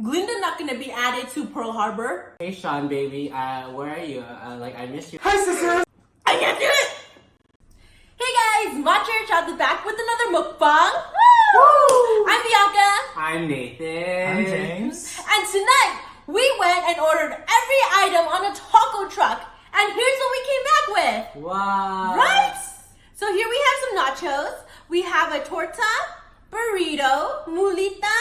Glinda not gonna be added to Pearl Harbor. Hey Sean, baby, where are you? I missed you. Hi, sisters! I can't do it! Hey guys, MatchaHorchata back with another mukbang. Woo! I'm Bianca. I'm Nathan. I'm James. And tonight, we went and ordered every item on a taco truck. And here's what we came back with. Wow. Right? So here we have some nachos. We have a torta, burrito, mulita,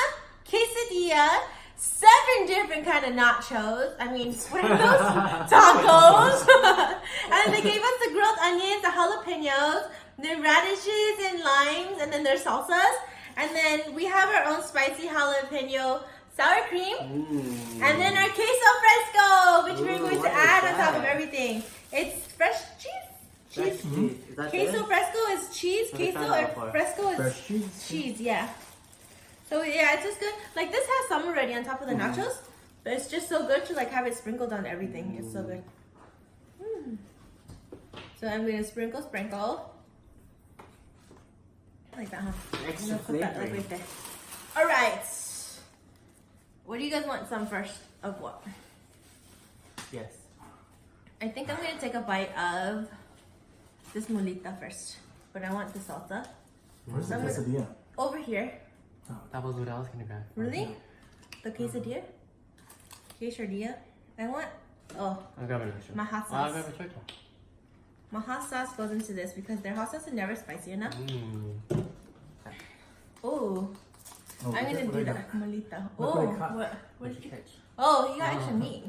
quesadilla, 7 different kind of nachos. I mean, what are those? Tacos. And they gave us the grilled onions, the jalapenos, the radishes and limes, and then their salsas. And then we have our own spicy jalapeno sour cream. And then our queso fresco, which we're going to add on top of everything. It's fresh cheese. Fresh cheese. Is that Queso good? fresco is cheese. Never Queso tried that or before. fresco is Fresh cheese. cheese, yeah. So yeah, it's just good. Like this has some already on top of the nachos, but it's just so good to like have it sprinkled on everything. It's so good. So I'm gonna sprinkle. Like that, huh? Extra I'm gonna put that like flavoring. right there. All right. What do you guys want? Some first of what? Yes. I think I'm gonna take a bite of this molita first, but I want the salsa Where's the I'm gonna- quesadilla? over here. That was what I was gonna grab. Really? The quesadilla? Quesadilla? I want, oh, I'll grab an extra. my hot I'll sauce. grab a torta. My hot sauce goes into this because their hot sauce is never spicy enough. Oh, Oh, I'm gonna what do I the got? molita. Look Oh, what I cut. what did you catch? Oh, you got extra meat.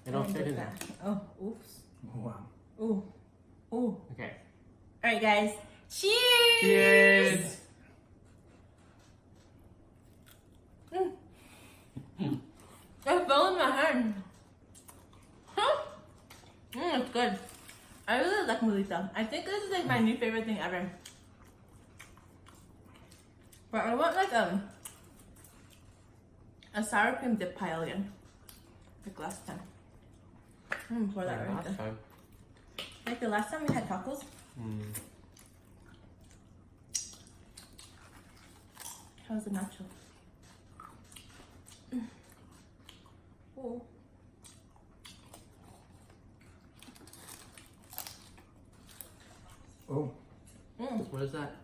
It don't fit in there. Oh, oops. Oh, wow. Ooh, ooh. Okay. All right, guys. Cheers! Cheers! It fell in my hand. Huh? It's good. I really like molita. I think this is like my new favorite thing ever. But I want like a sour cream dip pie again. Like last time. Pour that right there. time. Like the last time we had tacos. How's the nacho? Oh. Oh, What is that?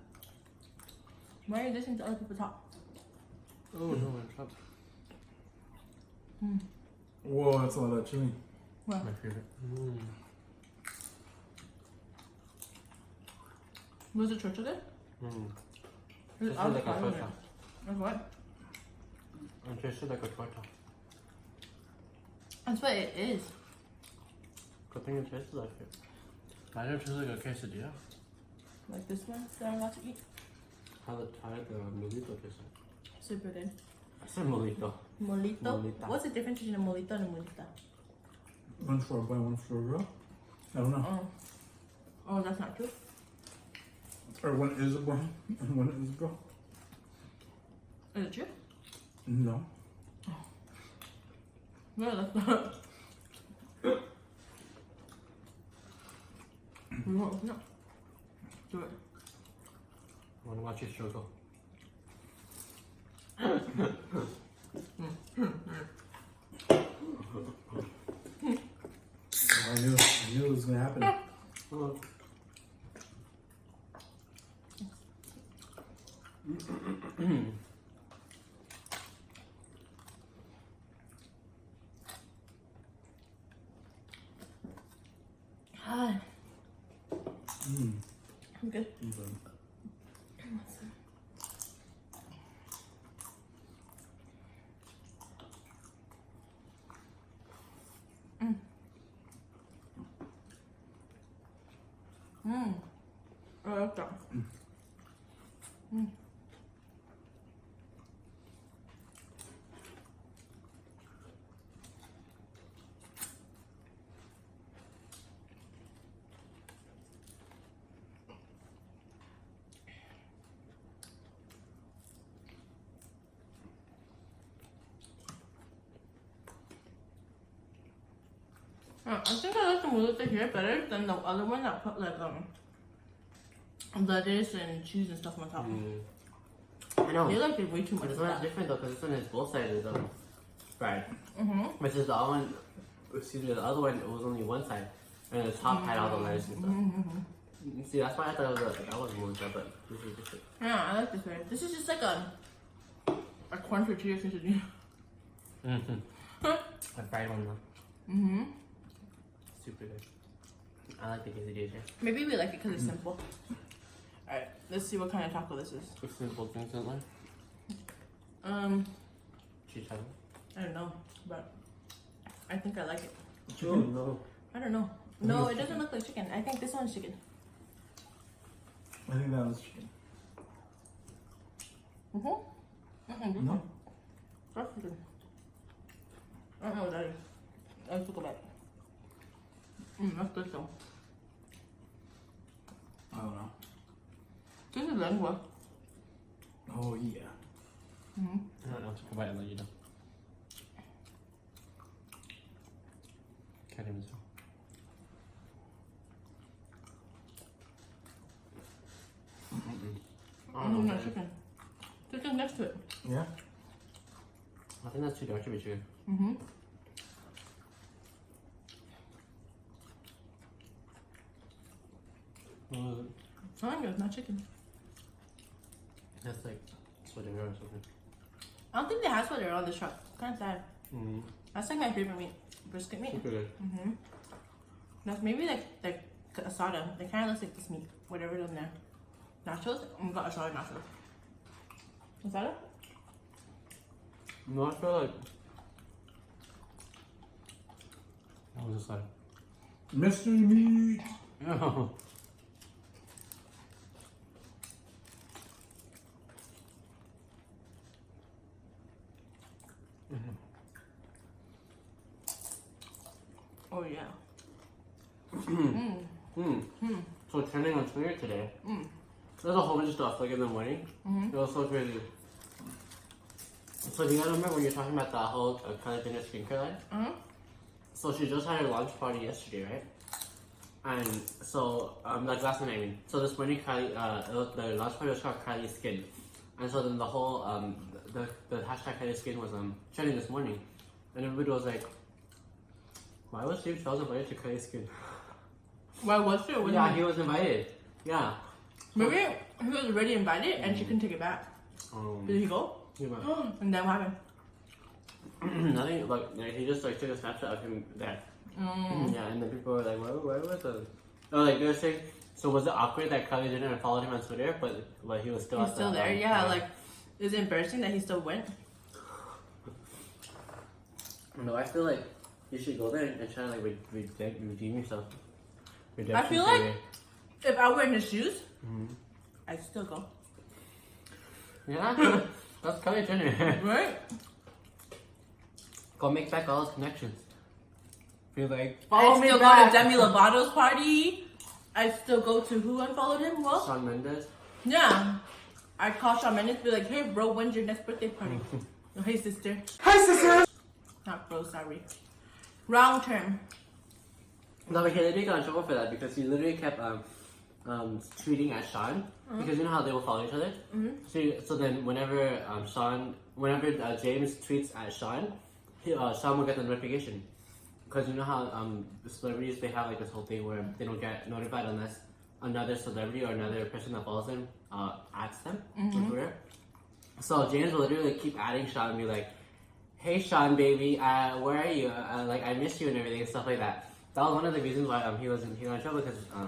Why are you listening to other people talk? Oh no, it's up. whoa, that's a lot of chili. Well, My favorite. was it torta good? This is like a avocado in torta. it. Like what? It tastes like a torta. That's what it is. Good thing it tastes like it. I don't taste like a quesadilla. Like this one that I'm about to eat. How did the molito taste like? Super good. I said molito. Molito. Molita. What's the difference between a molito and a molita? One for a boy, one for a girl. I don't know. Oh. Oh, that's not true. Or one is a boy and one is a girl. Is it true? No. No, that's not. No, no. Do it. I wanna watch you struggle. I knew it was gonna happen. Ah. I'm good. I like that. I think I like the molita here better than the other one that put like lettuce and cheese and stuff on top. I know. They like it way too much. But this of one's that. different though, because this one is both sided though. fried. Mm-hmm. Which is the other one, excuse me, the other one, it was only one side. And the top had all the lettuce and stuff. Mm-hmm. See, that's why I thought it was that was more stuff, but this is just it. Yeah, I like this one. This is just like a corn tortilla quesadilla. A fried one though. Mm-hmm. Super good. I like the quesadillas. Yeah. Maybe we like it because it's simple. Alright, let's see what kind of taco this is. It's simple things in life. Chicharron. I don't know, but I think I like it. Oh no. I don't know. No, it doesn't look like chicken. I think this one's chicken. I think that was chicken. Mm-hmm. No? That's chicken. I don't know what that is. I took a bite. That's good though. I don't know. This is lengua. Oh yeah. Mm-hmm. I don't know. Take a bite and let you know. Can't even tell. Not chicken. Chicken's next to it. Yeah? I think that's too dark to be chicken. Mm-hmm. What was it? It's not good. It's not chicken. That's like sweating or something. I don't think they have sweater on this truck. Kind of sad. Mm-hmm. That's like my favorite meat. Brisket meat. Super good. Mm-hmm. That's maybe like asada. They kind of looks like this meat. Whatever's in there. Nachos. We got asada nachos. Asada? No, I feel like. What was this like? Mystery meat! Yeah. Oh yeah. So trending on Twitter today, there's a whole bunch of stuff like in the morning. It was so crazy. So do you guys remember when you're talking about that whole Kylie Jenner skincare line? So she just had her launch party yesterday, right? And so like last night I mean. So this morning Kylie, the launch party was called Kylie Skin, and so then the whole the hashtag Kylie Skin was trending this morning, and everybody was like, why was Steve Charles invited to Kylie Skin? Why was it? Yeah, he was invited. Yeah. Maybe he was already invited and she couldn't take it back. Did he go? He went. And then what happened? Nothing. Like he just like took a snapshot of him there. Yeah, and then people were like, where was the? Oh, like they were saying. So was it awkward that Kylie Jenner followed him on Twitter, but he was still. He's still there. Yeah, like is it embarrassing that he still went? No, I feel like you should go there and try to like redeem yourself. I feel like if I were in his shoes, I'd still go. Yeah, that's Kylie Jenner. Right? Go make back all those connections. Feel like I'd still go to Demi Lovato's party. I'd still go to who unfollowed him? Well, Shawn Mendes. yeah. I'd call Shawn Mendes, be like, hey bro, when's your next birthday party? Oh, hey sister. Hi, sister! Not bro, sorry. Wrong term. No, but he literally got in trouble for that because he literally kept tweeting at Shawn because you know how they will follow each other. So then whenever James tweets at Shawn, Shawn will get the notification because you know how the celebrities they have like this whole thing where they don't get notified unless another celebrity or another person that follows them adds them on Twitter. So James will literally keep adding Shawn and be like, "Hey Shawn, baby, where are you? Like I miss you and everything and stuff like that." That was one of the reasons why he got in trouble because I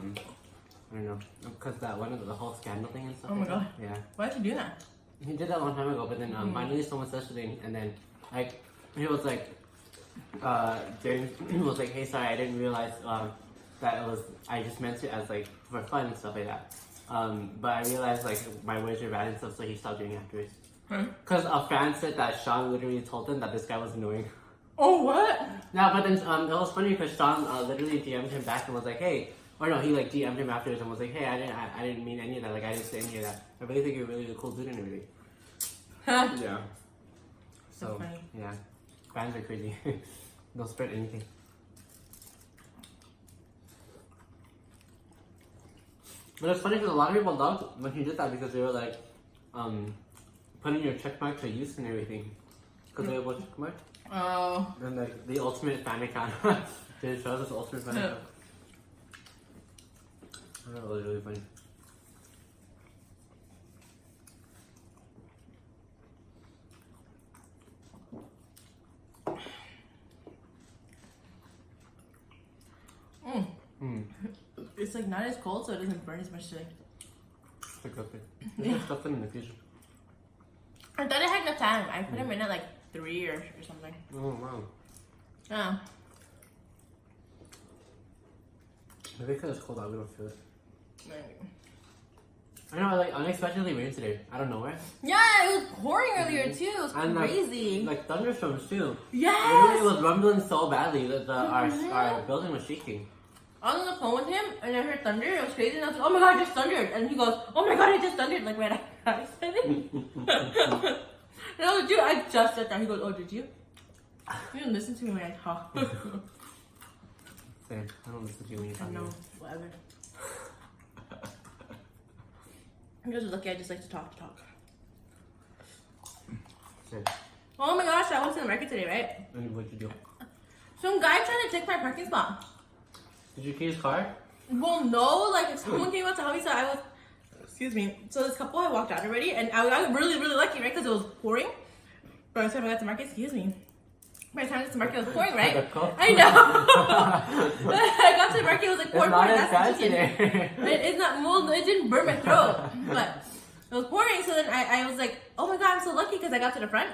don't know, because that one of the whole scandal thing and stuff. Oh my god. Yeah. Why did you do that? He did that a long time ago, but then finally someone said something, and then like he was like, James was like, "Hey, sorry, I didn't realize that it was. I just meant it as like for fun and stuff like that. But I realized like my words were bad and stuff, so he stopped doing it afterwards." Because a fan said that Shawn literally told him that this guy was annoying. Oh, what? Yeah, but then it was funny because Shawn literally DM'd him back and was like, "Hey," or no, he like DM'd him afterwards and was like, "Hey, I didn't mean any of that. Like, I didn't say any of that. I really think you're really a cool dude and everything." Yeah. So funny. yeah, fans are crazy. They'll spread anything. But it's funny because a lot of people loved when he did that because they were like, putting your check mark to use and everything. Because they watch Mukbang. Oh. And like the ultimate fan account. They show us the ultimate fan account. That was really funny. It's like not as cold, so it doesn't burn as much today. It's a good thing. Maybe I'll stuff them in the future. I thought I had enough time. I put them in at like 3 or something. Oh wow. Yeah. Maybe because it's cold out, we don't feel it. Maybe. I know, like unexpectedly rain today. I don't know where. Yeah, it was pouring earlier too. It was And crazy. like thunderstorms too. Yes. Literally, it was rumbling so badly that our building was shaking. I was on the phone with him and I heard thunder. It was crazy. And I was like, oh my god, it just thundered. And he goes, oh my god, it just thundered. Like right after I said it. And I was like, dude, I just said that. He goes, oh, did you? You didn't listen to me when I talk. Same. I don't listen to you when you talk. I know, whatever. You guys are lucky I just like to talk. Same. Oh my gosh, I went to the market today, right? And what'd you do? Some guy tried to take my parking spot. Did you key his car? Well, no, like someone came out to help me, so I was, excuse me. So this couple had walked out already, and I got really, really lucky, right? Because it was pouring. By the time I got to market, excuse me. By the time I got to market, it was pouring, right? I know. I got to market, it was like pouring. That's the chicken. It's not, well, it didn't burn my throat, but it was pouring. So then I was like, oh my god, I'm so lucky because I got to the front.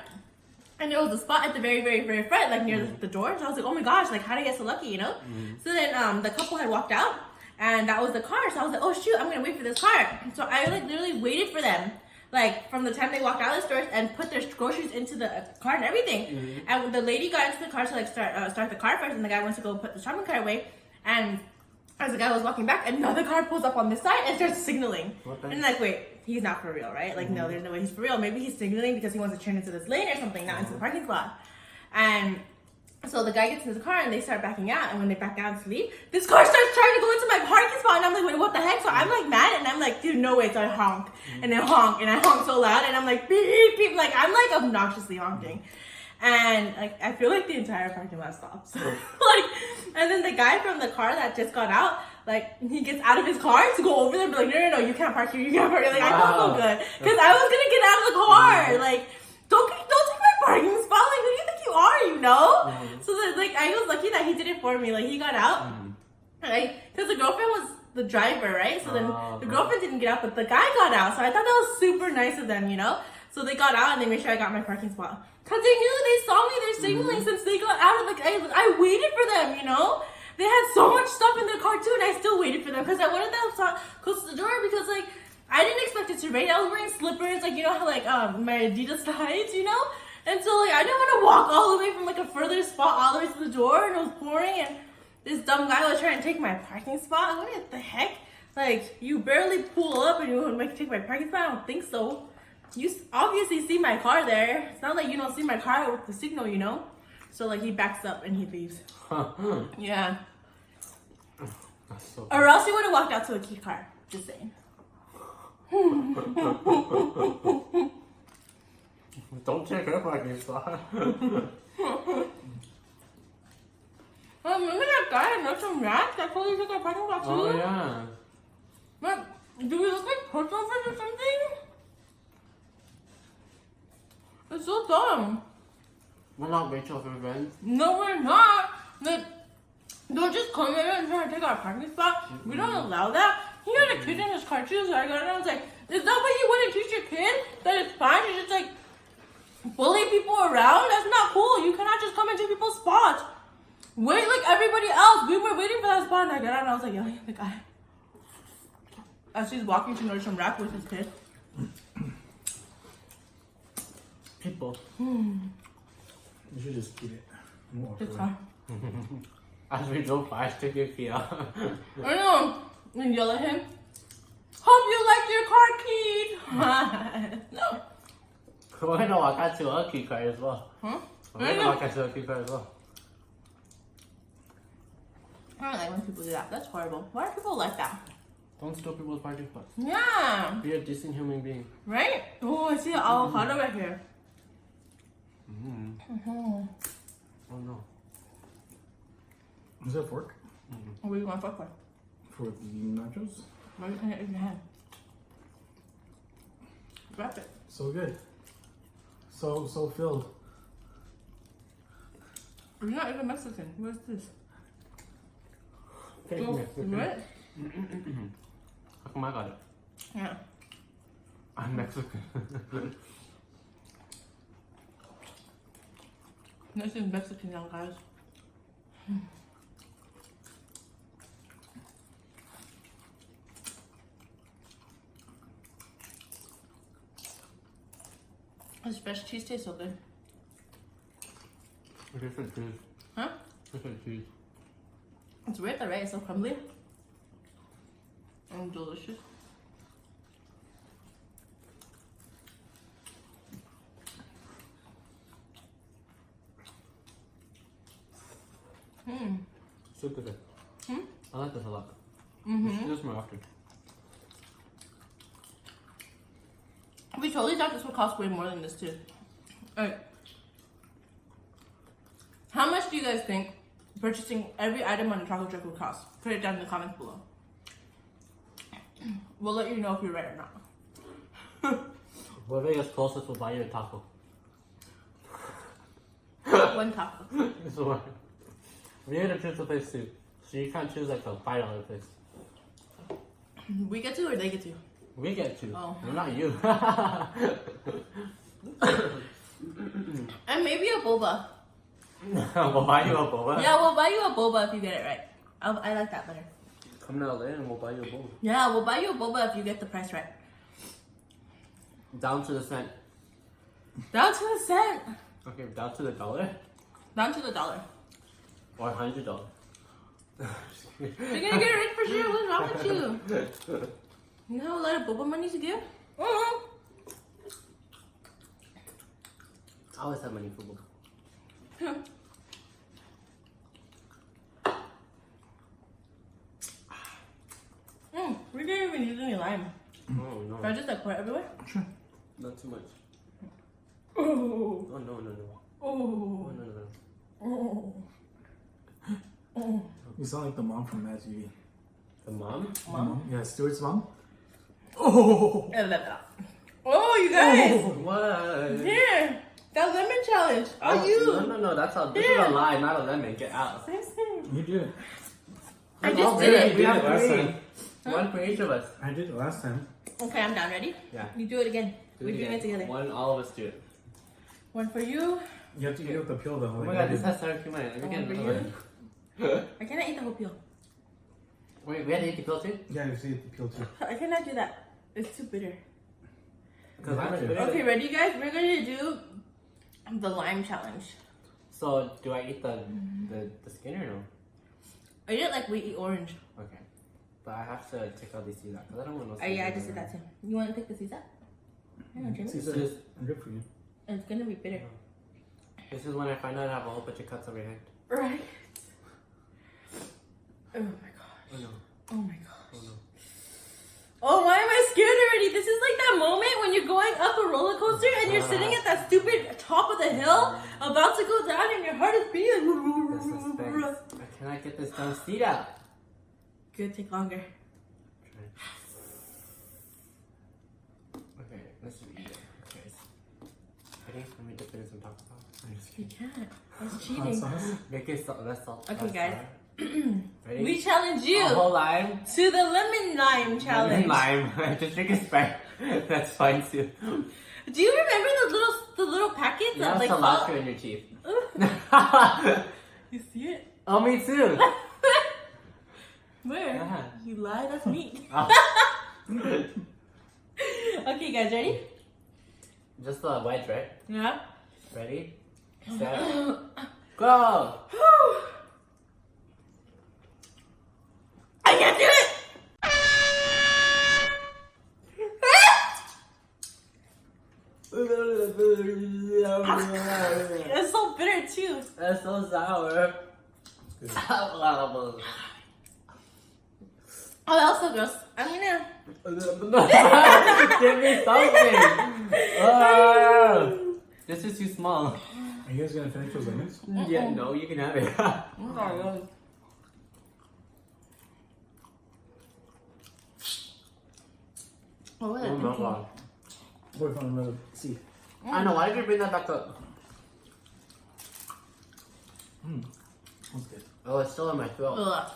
And there was a spot at the very, very, very front, like near the door. So I was like, oh my gosh, like how did I get so lucky, you know? So then the couple had walked out, and that was the car. So I was like, oh shoot, I'm gonna wait for this car. So I like literally waited for them, like from the time they walked out of the store and put their groceries into the car and everything. And when the lady got into the car to like start the car first, and the guy went to go put the shopping cart away, and as the guy was walking back, another car pulls up on this side and starts signaling. And like, wait, he's not for real, right? Like, no, there's no way he's for real. Maybe he's signaling because he wants to turn into this lane or something, not into the parking spot. And so the guy gets into the car and they start backing out. And when they back out to leave, this car starts trying to go into my parking spot. And I'm like, wait, what the heck? So I'm like mad and I'm like, dude, no way. So I honk and I honk so loud. And I'm like, beep, beep. Like, I'm like obnoxiously honking. And like I feel like the entire parking lot stops. Like, and then the guy from the car that just got out, like he gets out of his car to go over there and be like, no, you can't park here, you can't park here. Like I felt so good because I was gonna get out of the car. Like don't take my parking spot. Like who do you think you are? You know? So that, like I was lucky that he did it for me. Like he got out, like because the girlfriend was the driver, right? So then the girlfriend didn't get out, but the guy got out. So I thought that was super nice of them, you know? So they got out and they made sure I got my parking spot. Because they knew, they saw me, they're signaling since they got out of the, I waited for them, you know? They had so much stuff in their car too and I still waited for them because I wanted them to close the door because like, I didn't expect it to rain. I was wearing slippers, like, you know how like, my Adidas slides, you know? And so like, I didn't want to walk all the way from like a further spot all the way to the door and it was pouring and this dumb guy was trying to take my parking spot. What the heck? Like, you barely pull up and you want to take my parking spot? I don't think so. You obviously see my car there. It's not like you don't see my car with the signal, you know? So, like, he backs up and he leaves. Yeah. So or else he would have walked out to a key car. Just saying. Don't take her parking spot. Remember that guy in Russian Rats that totally took our parking spot too? Oh, yeah. Like, do we look like pushovers or something? It's so dumb. We're not Rachel for friends. No, we're not. Like, don't just come in and try to take our parking spot. We don't allow that. He had a kid in his car too, so I got it and I was like, is that what you wouldn't teach your kid? That it's fine to just like bully people around? That's not cool. You cannot just come into people's spots. Wait like everybody else. We were waiting for that spot and I got out and I was like yelling at the guy. As he's walking to Nordstrom Rack with his kid. People. You should just eat it. And walk It's away. fine. As we drove past to Kia. I know. And yell at him. Hope you like your car keyed. No. We're gonna walk out to a key car as well. Huh? We're gonna walk out to a key car as well. I don't like when people do that. That's horrible. Why do people like that? Don't steal people's parking spots. Yeah. Be a decent human being. Right? Oh, I see an avocado right here. Oh no. Is that a fork? What do you want to fuck with? For the nachos? Why are you putting it in your hand? Wrap it. So good. So filled. You're not even Mexican. What is this? Okay, What? How come I got it? Yeah. I'm Mexican. This is Mexican now, guys. This fresh cheese tastes so good. Different cheese. Huh? Different cheese. It's weird though, right? It's so crumbly. And delicious. Super good. I like this a lot. Mm-hmm. We should do this more often. We totally thought this would cost way more than this too. Alright. How much do you guys think purchasing every item on the chocolate truck would cost? Put it down in the comments below. We'll let you know if you're right or not. Whoever gets closest will buy you a taco. One taco. So what? We had to choose the place too. So you can't choose like a $5 place. We get to or they get to? We get to. Oh. We're not you. And maybe a boba. We'll buy you a boba. Yeah, we'll buy you a boba if you get it right. I like that better. Come to LA and we'll buy you a boba. Yeah, we'll buy you a boba if you get the price right. Down to the cent. Down to the cent. Okay, down to the dollar? Down to the dollar. Or $100. You're gonna get it rich for sure. What's wrong with you? You have a lot of boba money to give? I always have money for boba. We didn't even use any lime. Oh no. Should I just like pour it everywhere? Sure. Not too much. Oh. Oh no, no, no. Oh. Oh no, no, no. Oh. You sound like the mom from Mad TV. The mom? Mom? Yeah, Stuart's mom. Oh! Oh, you guys! What? Here! That lemon challenge! Are you? No, that's how. This is a lie, not a lemon. Get out. You did it. I just did it. We have last three. time. One for each of us. I did it last time. Okay, I'm down. Ready? Yeah. You do it again. We're doing it together. One, all of us do it. One for you. You have to eat with the peel though. Oh my god, this has sour cream on it. Let me get One for another you. one. I cannot eat the whole peel. Wait, we had to eat the pill too? Yeah, you have to eat the peel too. I cannot do that. It's too bitter. Because I'm Okay. bitter. Okay, ready, guys? We're gonna do the lime challenge. So, do I eat the skin or no? I eat it like we eat orange. Okay. But I have to take all these seeds out because I don't want no Oh, seeds. yeah, I just did that too. You want to take the seeds out? Yeah, Jimmy. See, This is, good for you. It's gonna be bitter. this is when I find out I have a whole bunch of cuts on my hand. Right. Oh my gosh. Oh no. Oh my gosh. Oh no. Oh, why am I scared already? This is like that moment when you're going up a roller coaster and you're sitting at that stupid top of the hill, about to go down, and your heart is beating. The suspense. I cannot get this dumb seed out. Good, take longer. Okay, let's just eat it. Okay. Ready? Let me dip it in some taco sauce. You can't. That's Hot cheating. sauce. Make it less salt. Okay, less guys. sour. Ready? We challenge you A whole lime. to the lemon lime challenge. Lemon lime. Just drink a Sprite. That's fine too. Do you remember the little packets You that have like cilantro fall? in your teeth. You see it? Oh, me too. Where? Yeah. You lie, that's me. Oh. Okay, guys, ready? Just the wedge, right? Yeah. Ready? Set. Go! I can't do it! It's so bitter too. That's so sour. Oh, that was so gross. I'm gonna. Give me something. This is too small. Are you guys gonna finish those lemons? Yeah, no, you can have it. What was it? Oh my god. Wait for another. See. I know, why did you bring that back up? That's good. Oh, it's still in my throat. Ugh.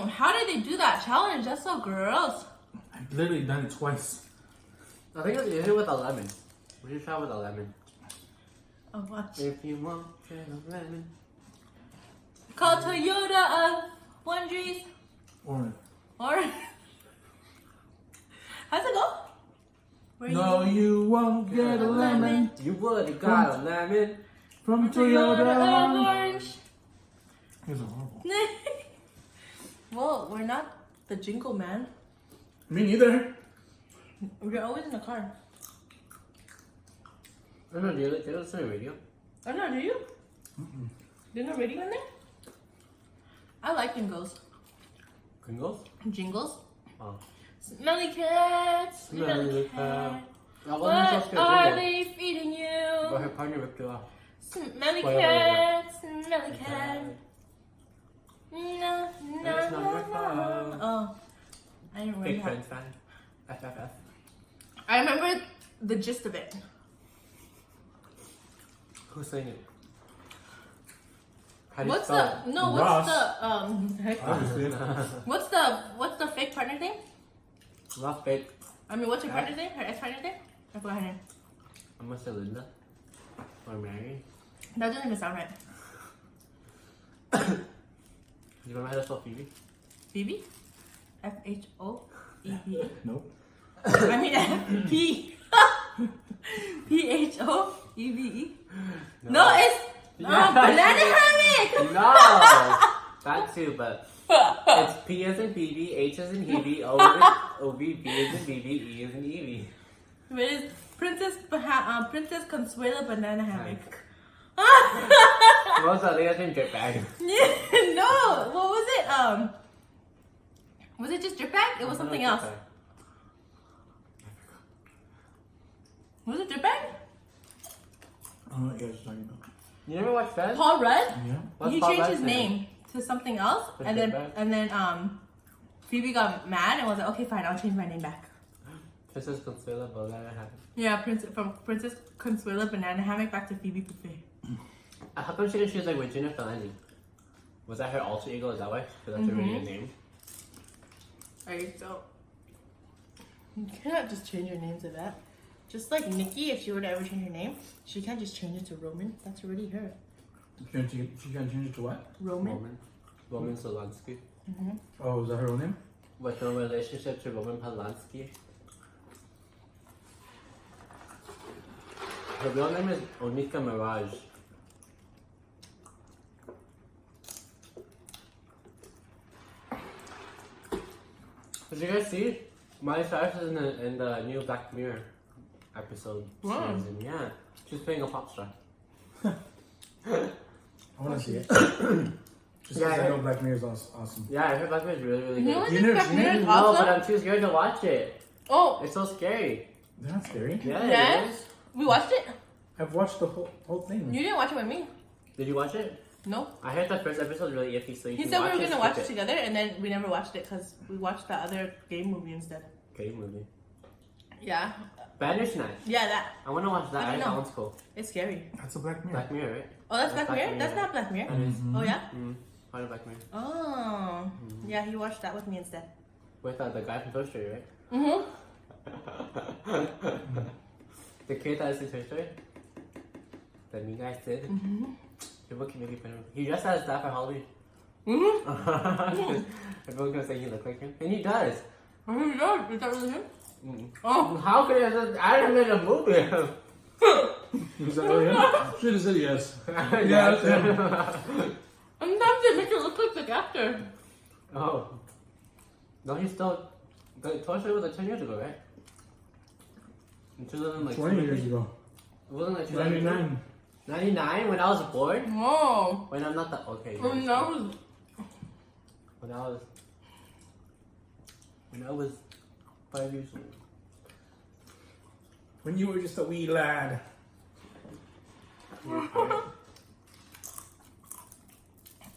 How did they do that challenge? That's so gross. I've literally done it twice. I think it's usually with a lemon. We should try with a lemon. Oh, what? If you want, get a lemon. Call Toyota of Wondries. Orange. Or how's it go? Where No, you won't get a lemon You would have got a lemon. from Toyota of Toyota. Orange. These are horrible. Well, we're not the jingle man. Me neither. We're always in the car. I don't know, do you listen to the radio? Oh no, do you? There's no radio in there? I like jingles. Kringles? Jingles? Oh. Smelly cat, Smelly smelly cat. cat. That wasn't What supposed to be a are jingle. they feeding But you? her partner ripped it off. Smelly Wait. cat, smelly cat. No, no, It's not no, your fault. no. Oh, I didn't really Big have. Friends fan. FFF. I remember the gist of it. Who's saying it? How do you What's spell the it? no? Ross. What's the what's the fake partner thing? Rough Bake. I mean, what's your partner's name? Her ex-partner's name? I forgot her name. I'm gonna say Linda. Or Mary. That doesn't even sound right. Do you remember how to spell Phoebe? Phoebe? F-H-O-E-B-E. Nope. I mean, P. P-H-O-E-B-E. No, it's banana hammock. No! That too, but it's P as in Phoebe, H as in Hebe, O-V, B as in BB, E as in Evie. It is Princess Consuela banana hammock. What was that? They got named Dirtbag. No, what was it? Was it just Dirtbag? It was something else. Was it Dirtbag? I don't know what you guys are talking about. You never watched Fez? Paul Rudd? Yeah. What's He Paul changed Rudd's his name to something else, For and then Dirtbag? Phoebe got mad and was like, "Okay, fine, I'll change my name back." Princess Consuela Banana Hammock. Yeah, from Princess Consuela banana hammock back to Phoebe Buffet. How come she didn't choose like Regina Fernandez? Was that her alter ego? Is that why? Because that's her real name. Alright, so you cannot just change your name to that. Just like Nikki, if she were to ever change her name, she can't just change it to Roman. That's already her. She gonna change it to what? Roman. Roman Polanski. Oh, is that her own name? What's her relationship to Roman Polanski? Her real name is Onika Mirage. Did you guys see? Miley Cyrus is in the new Black Mirror episode season. Yeah, she's playing a pop star. I want to see it. Just Yeah, because I I know Black Mirror is awesome. Yeah, I heard Black Mirror is really, really You know good. what You this never- Black you Mirror is never- No, awesome? but I'm too scared to watch it. Oh, It's so scary. They're not scary. Yeah, it yes. is. We watched it. I've watched the whole thing. You didn't watch it with me. Did you watch it? No. I heard the first episode was really iffy, so you He can said we watch were it, gonna watch skip it together, and then we never watched it because we watched the other game movie instead. Okay, movie. Yeah. Bandersnatch. Yeah, that. I want to watch that. I I don't think know. that one's cool. It's scary. That's a Black Mirror. Black Mirror, right? Oh, that's Black Black Mirror? Mirror, That's yeah. not Black Mirror. That is. Mhm. Oh, yeah? Part of Black Mirror. Oh. Yeah, he watched that with me instead. With the guy from Toy Story, right? Mm-hmm. The kid that is in Toy Story? The mean guy did. Mm-hmm. People can make it fun of him. He dressed as that for Halloween. Mm-hmm. Everyone's gonna say he looked like him. And he does. Oh, no. Is that really him? Mm. Oh. How could I just add him in a movie? Is that really him? Should have said yes. Yeah, that's him. Sometimes they make it look like the actor. Oh. No, he's still. The Toy Story was like 10 years ago, right? In 2000, like 20 years ago. It wasn't like 2000. 99. 99 when I was born? Whoa. When I'm not that. Okay. Oh, no. When I was 5 years old. When you were just a wee lad.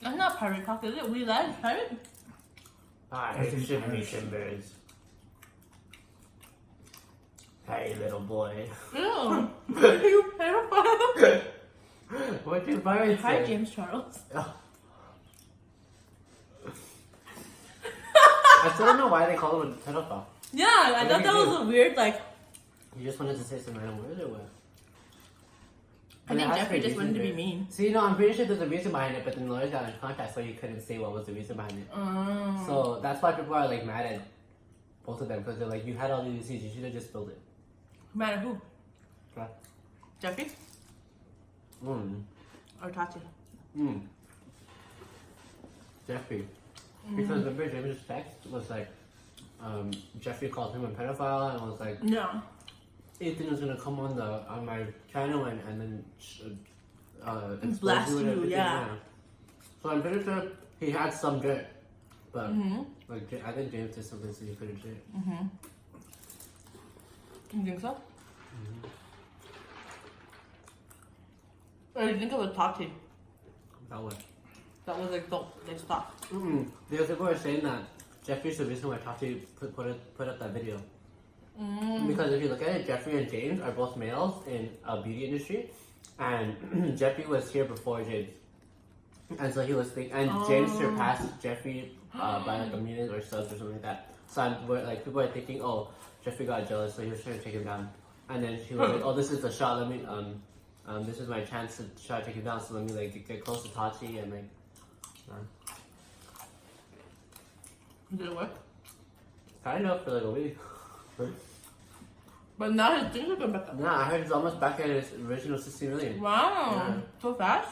That's not pirate talk, is it? We like pirate? Hi, shimmy shimbers. Hey, little boy. Ew. You pedophile. What did pirates Hi, say? James Charles. Oh. I still don't know why they call him a pedophile. Yeah, I thought that was a weird, like... You just wanted to say some random word or what? I think Jeffrey just wanted to be mean. See, no, I'm pretty sure there's a reason behind it, but then lawyers got in contact, so he couldn't say what was the reason behind it. So that's why people are like mad at both of them, because they're like, you had all these receipts, you should have just spilled it. Mad at who? Right. Jeffrey? Or Tati? Jeffrey. Because remember James' text was like, Jeffrey called him a pedophile and was like, No. Ethan is gonna come on my channel and then expose Blast you and you, everything. yeah. So I'm pretty sure he had some dirt, but like I think James did something so he couldn't say it. You think so? Or do you think it was Tati? That way. That was like, don't, they stopped. The other people were saying that Jeffrey's the reason why Tati put up that video. Because if you look at it, Jeffrey and James are both males in a beauty industry, and Jeffrey was here before James, and so he was and James surpassed Jeffrey by like a million or subs or something like that. So people are thinking, oh, Jeffrey got jealous, so he was trying to take him down, and then he was like, oh, this is the shot. Let me this is my chance to try to take him down. So let me like get close to Tati and like. Did it work? Kind of for like a week. But now his things are going back up. Yeah, I heard he's almost back at his original 60 million. Wow. Yeah. So fast?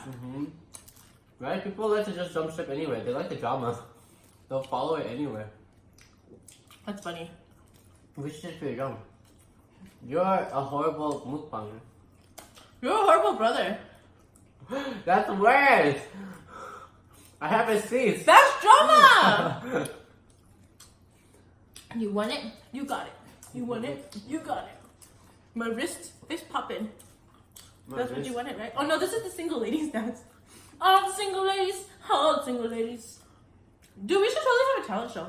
Right? People like to just jump ship anywhere. They like the drama. They'll follow it anywhere. That's funny. We should just figure it out. You're a horrible mukbanger. You're a horrible brother. That's weird. I have a cease. That's drama! You want it? You got it. You want it? You got it. My wrist is popping. That's what you wanted, right? Oh no, this is the single ladies dance. All the single ladies. All the single ladies. Dude, we should totally have a talent show.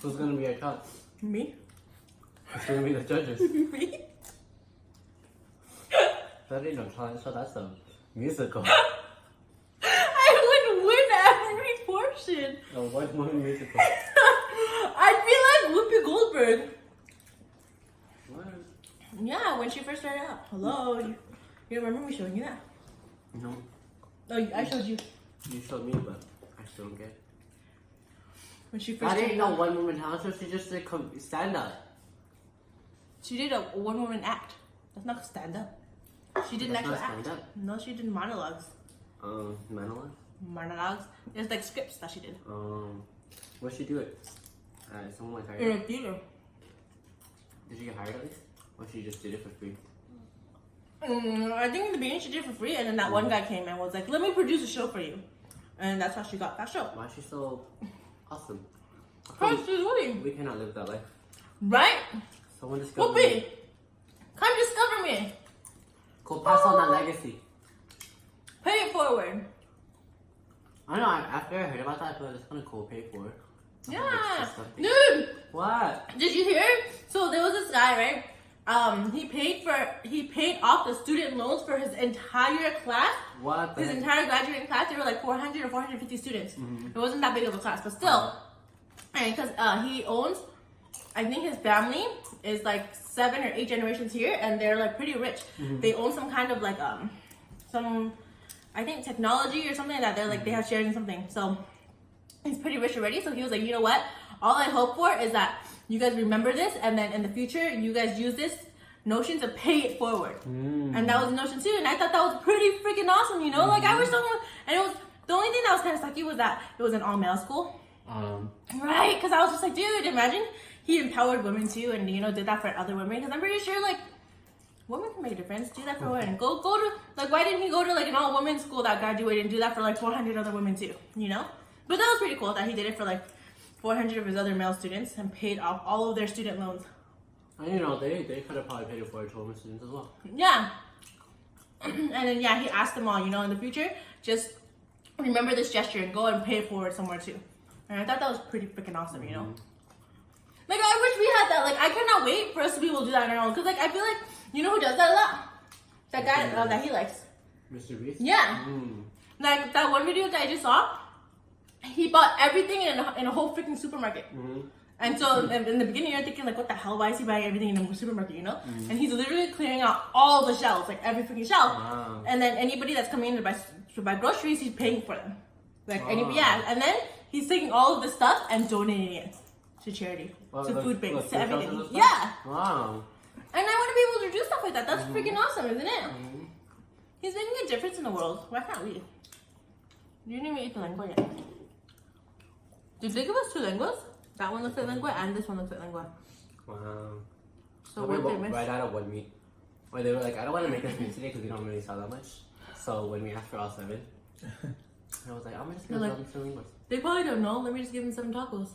Who's gonna be our judge? Me? Who's gonna be the judges? Me? That ain't no talent show, that's a musical. I would win every portion. Oh, what movie musical? I'd be like Whoopi Goldberg. What? Yeah, when she first started out. Hello. You remember me showing you that? No. Oh, I showed you. You showed me, but I still don't get it. When she first I didn't started know one woman talent show, she just did stand up. She did a one-woman act. That's not stand-up. She did an That's actual not act. stand-up? No, she did monologues. Manuel? Monologues. It's like scripts that she did. Where'd she do it? Someone like In hired a theater. Did she get hired at least? Or she just did it for free? I think in the beginning she did it for free, and then that one guy came and was like, "Let me produce a show for you," and that's how she got that show. Why is she so awesome? Cause she's Woody, We cannot live that life. right? Someone discover Whoopi, me. come discover me. Go pass on that legacy. Pay it forward. I know, after I heard about that, I thought it's kind of cool, pay for it. Yeah, It's something. dude. What? Did you hear? So there was this guy, right? He paid off the student loans for his entire class. What? His entire graduating class. There were like 400 or 450 students. It wasn't that big of a class, but still. And because he owns, I think his family is like 7 or 8 generations here, and they're like pretty rich. They own some kind of like some, I think technology or something like that. They're like they have shares in something. So he's pretty rich already. So he was like, you know what? All I hope for is that you guys remember this, and then in the future, you guys use this notion to pay it forward. And that was the notion too. And I thought that was pretty freaking awesome, you know? Like, I wish someone, and it was, the only thing that was kind of sucky was that it was an all-male school. Right? Because I was just like, dude, imagine he empowered women too, and, you know, did that for other women. Because I'm pretty sure, like, women can make a difference. Do that for women. Go to, like, why didn't he go to, like, an all-women's school that graduated and do that for, like, 400 other women too, you know? But that was pretty cool that he did it for, like, 400 of his other male students and paid off all of their student loans. And you know, they could have probably paid it for Toman students as well. Yeah. And then yeah, he asked them all, you know, in the future, just remember this gesture and go and pay it forward somewhere too. And I thought that was pretty freaking awesome, you know. Like I wish we had that. Like I cannot wait for us to be able to do that on our own. Cause like I feel like you know who does that a lot? That guy that he likes. Mr. Beast? Yeah. Like that one video that I just saw, he bought everything in a whole freaking supermarket. And so in the beginning you're thinking like, what the hell? Why is he buying everything in a supermarket? You know? And he's literally clearing out all the shelves, like every freaking shelf. Wow. And then anybody that's coming in to buy groceries, he's paying for them. Like anybody, yeah. And then he's taking all of the stuff and donating it to charity, to food banks, to everything. Yeah. Wow. And I want to be able to do stuff like that. That's freaking awesome, isn't it? He's making a difference in the world. Why can't we? You didn't even eat the lengua yet. Did they give us two lenguas? That one looks like lengua and this one looks like lengua. Wow. So we what they missed? right out of one meat. Or they were like, I don't want to make this meat today because we don't really sell that much. So when we asked for all 7, I was like, I'm just gonna sell them 2 linguas. They probably don't know. Let me just give them 7 tacos.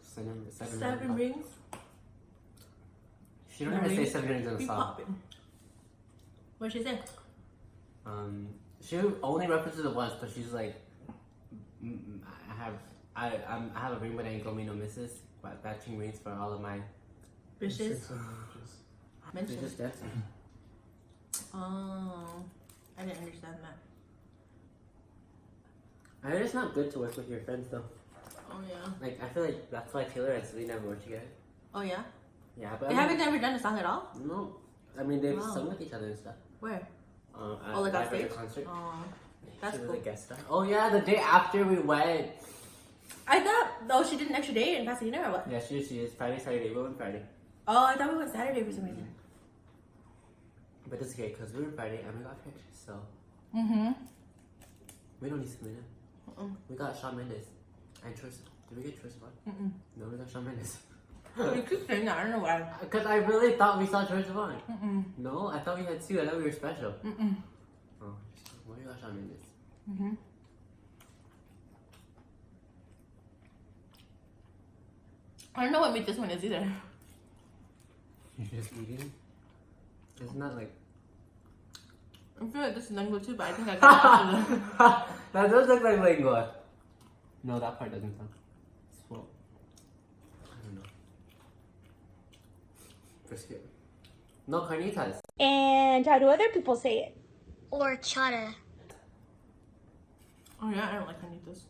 7 rings. She don't even say 7 rings in the song. What'd she say? She only references it once, but she's like, I have a ring, but I ain't gonna make no misses. But matching rings for all of my Bitches. They're just dancing. Oh, I didn't understand that. I heard it's not good to work with your friends though. Oh yeah. Like I feel like that's why Taylor and Selena never work together. Oh yeah. Yeah, but They haven't ever done a song at all. No, I mean they've sung with each other and stuff. Where? At like on a stage? concert. Oh, that's She was cool. a guest star. Oh yeah, the day after we went. I thought, she did an extra day in Pasadena or what? Yeah, she is. Friday, Saturday, we went Friday. Oh, I thought we went Saturday for some reason. But it's okay because we were Friday and we got pictures, so. We don't need Selena. We got Shawn Mendes and Troye. Did we get Troye Sivan? No, we got Shawn Mendes. You keep saying that. I don't know why. Because I really thought we saw Troye Sivan. No, I thought we had 2. I thought we were special. Oh, well, we got Shawn Mendes. I don't know what meat this one is either. You're just eating? Isn't that like... I feel like this is lengua too, but I think I got it. That does look like lengua. No, that part doesn't sound. Well, I don't know. Brisket. No, carnitas. And how do other people say it? Horchata. Oh yeah, I don't like carnitas.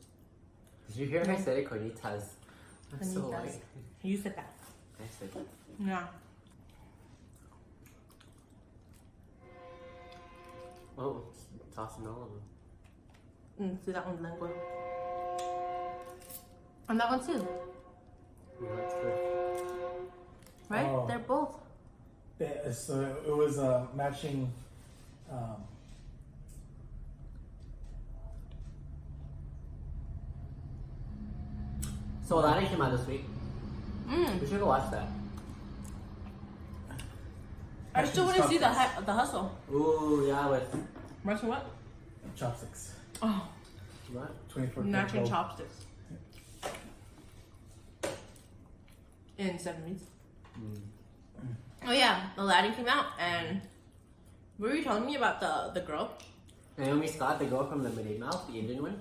Did you hear I said it? Carnitas. That's so Carnitas. white. You said that. I said that. Yeah. Oh, tossing all of them. See, that one's lengua. And that one too. Yeah, that's good. Right? Oh. They're both. Yeah, so it was matching. So Aladdin came out this week. We should go watch that. I still want to see the hustle. Ooh, yeah, with Matching what? Chopsticks. Oh, what? 24 matching gold. chopsticks. In 7 weeks. Oh yeah, Aladdin came out, and what were you telling me about the girl? Naomi Scott, the girl from the Minute Mouse, the Indian one.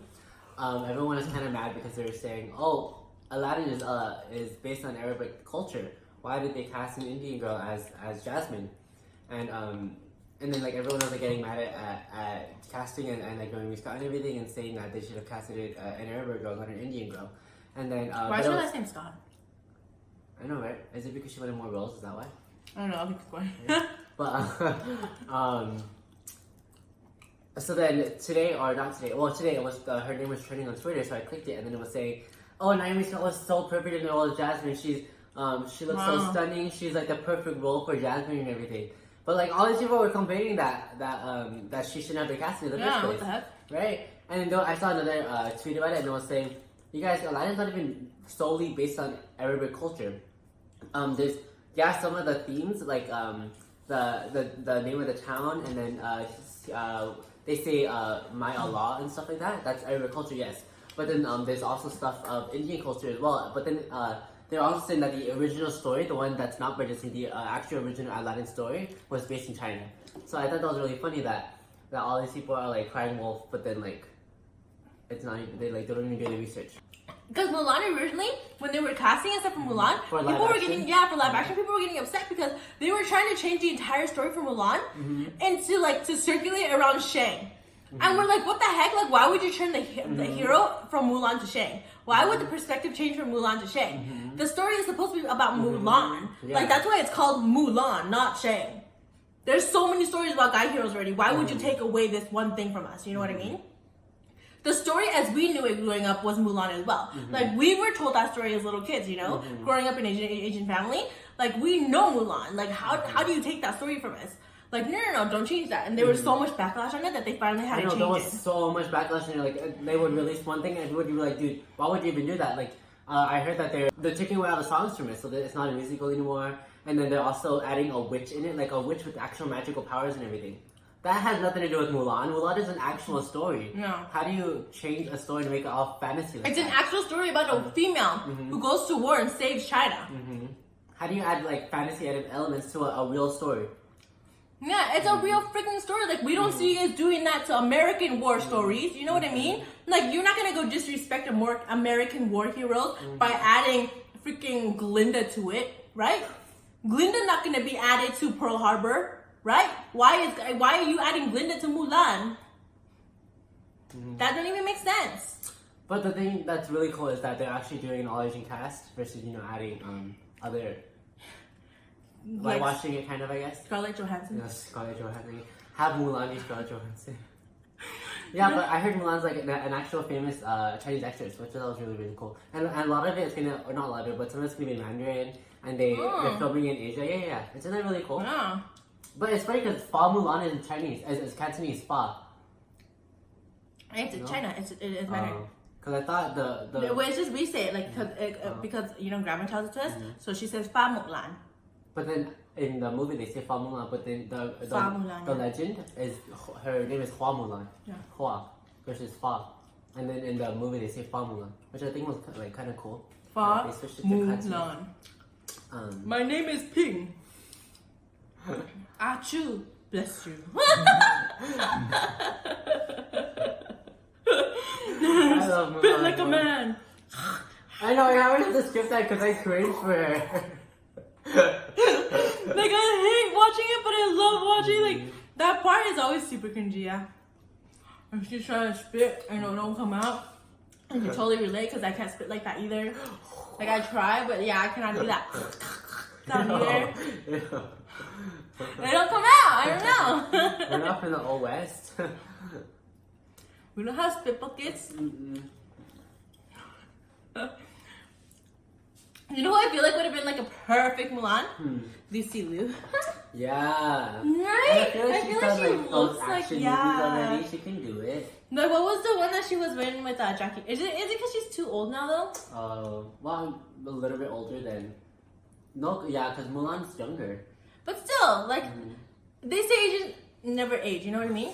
Everyone is kind of mad because they were saying, "Oh, Aladdin is based on Arabic culture. Why did they cast an Indian girl as Jasmine?" And then like everyone was like getting mad at casting and like Naomi Scott and everything, and saying that they should have casted an Arabic girl, not an Indian girl. And then Why is her last name Scott? I know, right? Is it because she wanted more roles? Is that why? I don't know. I'll keep going. But so then today, or not today, well today it was her name was trending on Twitter, so I clicked it, and then it was saying, "Oh, Naomi Scott was so perfect in the role of Jasmine. She looks so stunning. She's like the perfect role for Jasmine and everything." But like all these people were complaining that she shouldn't have been casted in the first place. What the heck? Right? And then I saw another tweet about it, and it was saying, "You guys, Aladdin's not even solely based on Arabic culture. There's some of the themes like the name of the town, and then they say my Allah and stuff like that. That's Arabic culture, yes. But then there's also stuff of Indian culture as well. But then they were also saying that the original story, the one that's not by Disney, the actual original Aladdin story, was based in China. So I thought that was really funny that all these people are like crying wolf, but then like it's not even, they don't even do the research. Because Mulan originally, when they were casting and stuff for Mulan, For people live were action? getting for live action. People were getting upset because they were trying to change the entire story for Mulan and to circulate around Shang. And we're like, what the heck? Like, why would you turn the hero from Mulan to Shang? Why would the perspective change from Mulan to Shang? The story is supposed to be about Mulan. Yeah. Like, that's why it's called Mulan, not Shang. There's so many stories about guy heroes already. Why would you take away this one thing from us? You know what I mean? The story as we knew it growing up was Mulan as well. Like, we were told that story as little kids, you know? Growing up in an Asian family. Like, we know Mulan. Like, how do you take that story from us? Like, no, don't change that. And there was so much backlash on it that they finally had to change there was it. so much backlash, and like they would release one thing, and everybody would be like, dude, why would you even do that? Like, I heard that they're taking away all the songs from it, so that it's not a musical anymore. And then they're also adding a witch in it, like a witch with actual magical powers and everything. That has nothing to do with Mulan. Mulan is an actual story. No. How do you change a story to make it all fantasy? Like It's an actual story about a female who goes to war and saves China. How do you add like fantasy elements to a real story? Yeah, it's a real freaking story. Like, we don't see you guys doing that to American war stories. You know what I mean? Like, you're not gonna go disrespect American war heroes by adding freaking Glinda to it, right? Glinda not gonna be added to Pearl Harbor, right? Why are you adding Glinda to Mulan? That doesn't even make sense. But the thing that's really cool is that they're actually doing an all-Asian cast versus adding other. Like watching it, kind of, I guess. Scarlett Johansson. Yeah, Scarlett Johansson. Have Mulan be Scarlett Johansson. Yeah, but I heard Mulan's like an actual famous Chinese actress, which I thought was really, really cool. And a lot of it is gonna, or not a lot of it, but some of it's gonna be in Mandarin, and they're filming in Asia. Yeah. It's really cool. Yeah. But it's funny because Fa Mulan is in Chinese, it's Cantonese, Fa. It's in China. It's Mandarin. Because I thought the Well, it's just we say it, like, because, Grandma tells it to us, so she says Fa Mulan. But then in the movie they say Fa Mulan, but then the Mulan, the legend is her name is Hua Mulan. Yeah. Hua versus Fa. And then in the movie they say Fa Mulan, which I think was like kind of cool. Fa They switched it to Cantonese. Mulan. My name is Ping. Achoo. Bless you. I love Mulan. Spit like a man. I know, I haven't had to script that because I cringe for her. Like, I hate watching it, but I love watching. Like, that part is always super cringy, yeah. I'm just trying to spit and it don't come out. I can totally relate because I can't spit like that either. Like, I try, but yeah, I cannot do that. Down here. They don't come out. I don't know. We're not from the Old West. We don't have spit buckets. You know who I feel like would have been like a perfect Mulan? Lucy Liu. Yeah. Right? I feel like she's done like those looks like, action yeah. movies already. She can do it. Like, what was the one that she was wearing with Jackie? Is it because she's too old now though? Well, I'm a little bit older than. No, yeah, because Mulan's younger. But still, like, they say ages never age. You know what I mean?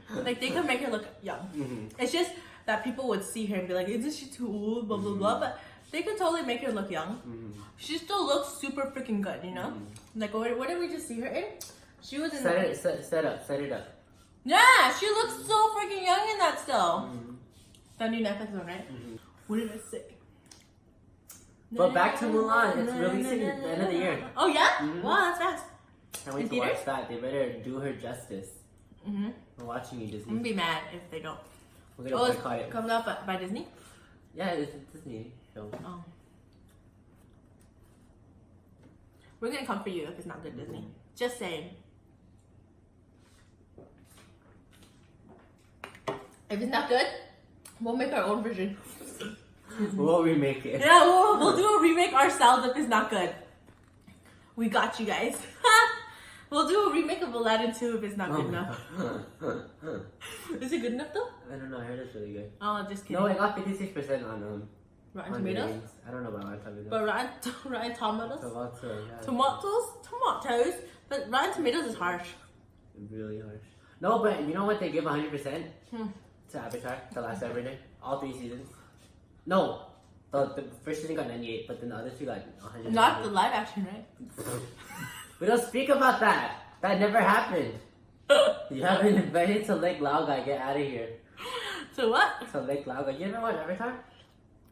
Like, they could make her look young. It's just that people would see her and be like, "Isn't she too old?" Blah blah blah. But they could totally make her look young. She still looks super freaking good. You know? Like, what did we just see her in? She was in. Set it up. Yeah, she looks so freaking young in that still. That new Netflix one, right? What did I say? But back to Mulan, it's releasing at the end of the year. Oh yeah? Wow, that's fast. Can't wait to watch that. They better do her justice. We're watching you, I'm Disney. gonna be mad if they don't. We're gonna boycott it. Comes out by Disney? Yeah, it's a Disney film. Oh. We're gonna come for you if it's not good Disney. Just saying. If it's not good, we'll make our own version. We'll remake it. Yeah, we'll do a remake ourselves if it's not good. We got you guys. We'll do a remake of Aladdin 2 if it's not good enough. Is it good enough though? I don't know. I heard it's really good. Oh, just kidding. No, it got 56% on Rotten on Tomatoes? ratings. I don't know about Rotten Tomatoes. But Rotten Tomatoes? Tomato, yeah. Tomatoes? But Rotten Tomatoes is harsh. Really harsh. No, but you know what they give 100% to Avatar, the last Airbender? All 3 seasons. No, The first season got 98, but then the other two got 100. Not the live action, right? We don't speak about that. That never happened. You have been invited to Lake Laogai. Get out of here. So what? To Lake Laogai. You ever watch Avatar?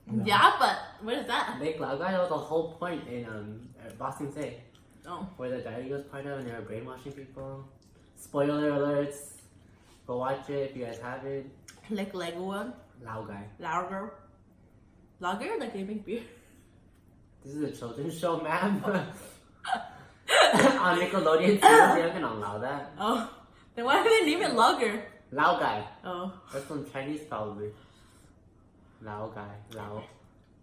No. Yeah, but what is that? Lake Laogai, that was the whole point in Boston Say. Oh. Where the diary was part of and they were brainwashing people. Spoiler alerts. Go watch it if you guys haven't. Like Lego one? Laogai. Lager? Lager? Like they make beer? This is a children's show, ma'am. On Nickelodeon, they're not gonna allow that. Oh. Then why do they name it Lager? Laogai. Oh. That's some Chinese probably. Laogai. Lao.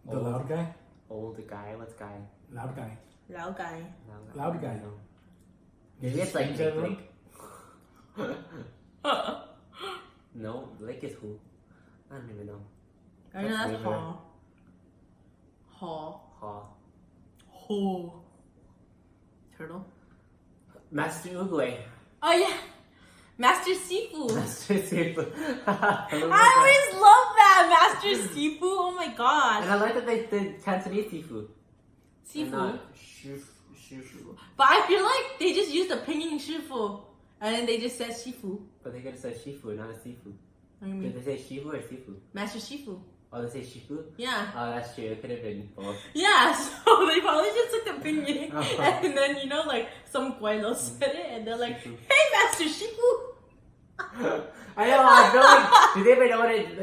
The loud guy? Old guy. What's guy? Loud guy. Lao guy. Loud guy. No. Maybe it's like Lake. No, Lake is who? I don't even know. I know That's that's River. Haw. Ha. Haw. Turtle. Master Uguay. Oh yeah. Master Sifu. Master Sifu. I always love that. Master Sifu. Oh my And gosh. I like that they did Cantonese Sifu. And Sifu. not Shifu. But I feel like they just used the pinyin Shifu. And then they just said Shifu. But they could have said Shifu, not a Sifu. What do you Did mean? they say Shifu or Sifu? Master Shifu. Oh, they say Shifu? Yeah. Oh, that's true. It could have been both. Yeah, so they probably just took the pinyin. Oh. And then, you know, like, some guaylo said it. And they're like, Shifu. hey, Master Shifu. I know, I feel like, do they even know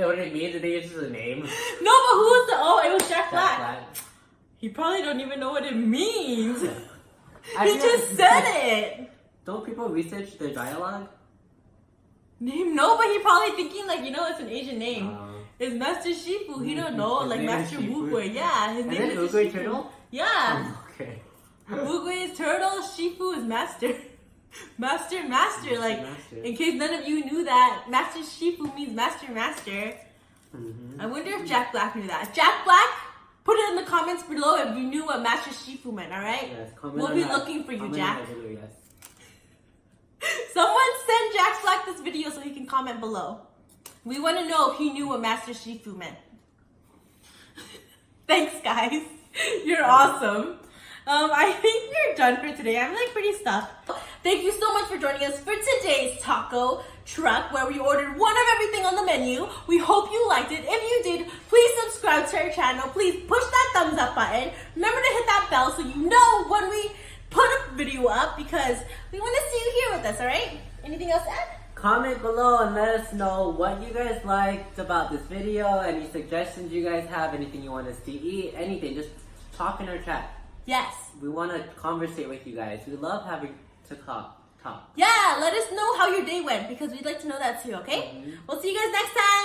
what it means? Did they use the name? No, but who was the... Oh, it was Jack Jack Black. Black. He probably don't even know what it means. I He feel just like- said it. Don't people research their dialogue? No, but he probably thinking like, you know, it's an Asian name. Oh. It's Master Shifu. He don't know, His like name is Master Shifu. Wugui. Yeah, his And name then is Uguay Shifu. Turtle? Yeah. Oh, okay. Wugui is turtle, Shifu is master. Master. Like, Master. in case none of you knew that, Master Shifu means master. Mm-hmm. I wonder if Jack Black knew that. Jack Black, put it in the comments below if you knew what Master Shifu meant, alright? Yes, comment We'll on be that. looking for you, Comment Jack. on that video, yes. Someone send Jack Black this video so he can comment below. We want to know if he knew what Master Shifu meant. Thanks, guys. You're awesome. I think we're done for today. I'm like pretty stuffed. Thank you so much for joining us for today's taco truck where we ordered one of everything on the menu. We hope you liked it. If you did, please subscribe to our channel. Please push that thumbs up button. Remember to hit that bell so you know when we put a video up because we want to see you here with us, alright? Anything else to add? Comment below and let us know what you guys liked about this video, any suggestions you guys have, anything you want us to eat, anything. Just talk in our chat. Yes. We want to conversate with you guys. We love having to talk. Yeah, let us know how your day went because we'd like to know that too, okay? We'll see you guys next time.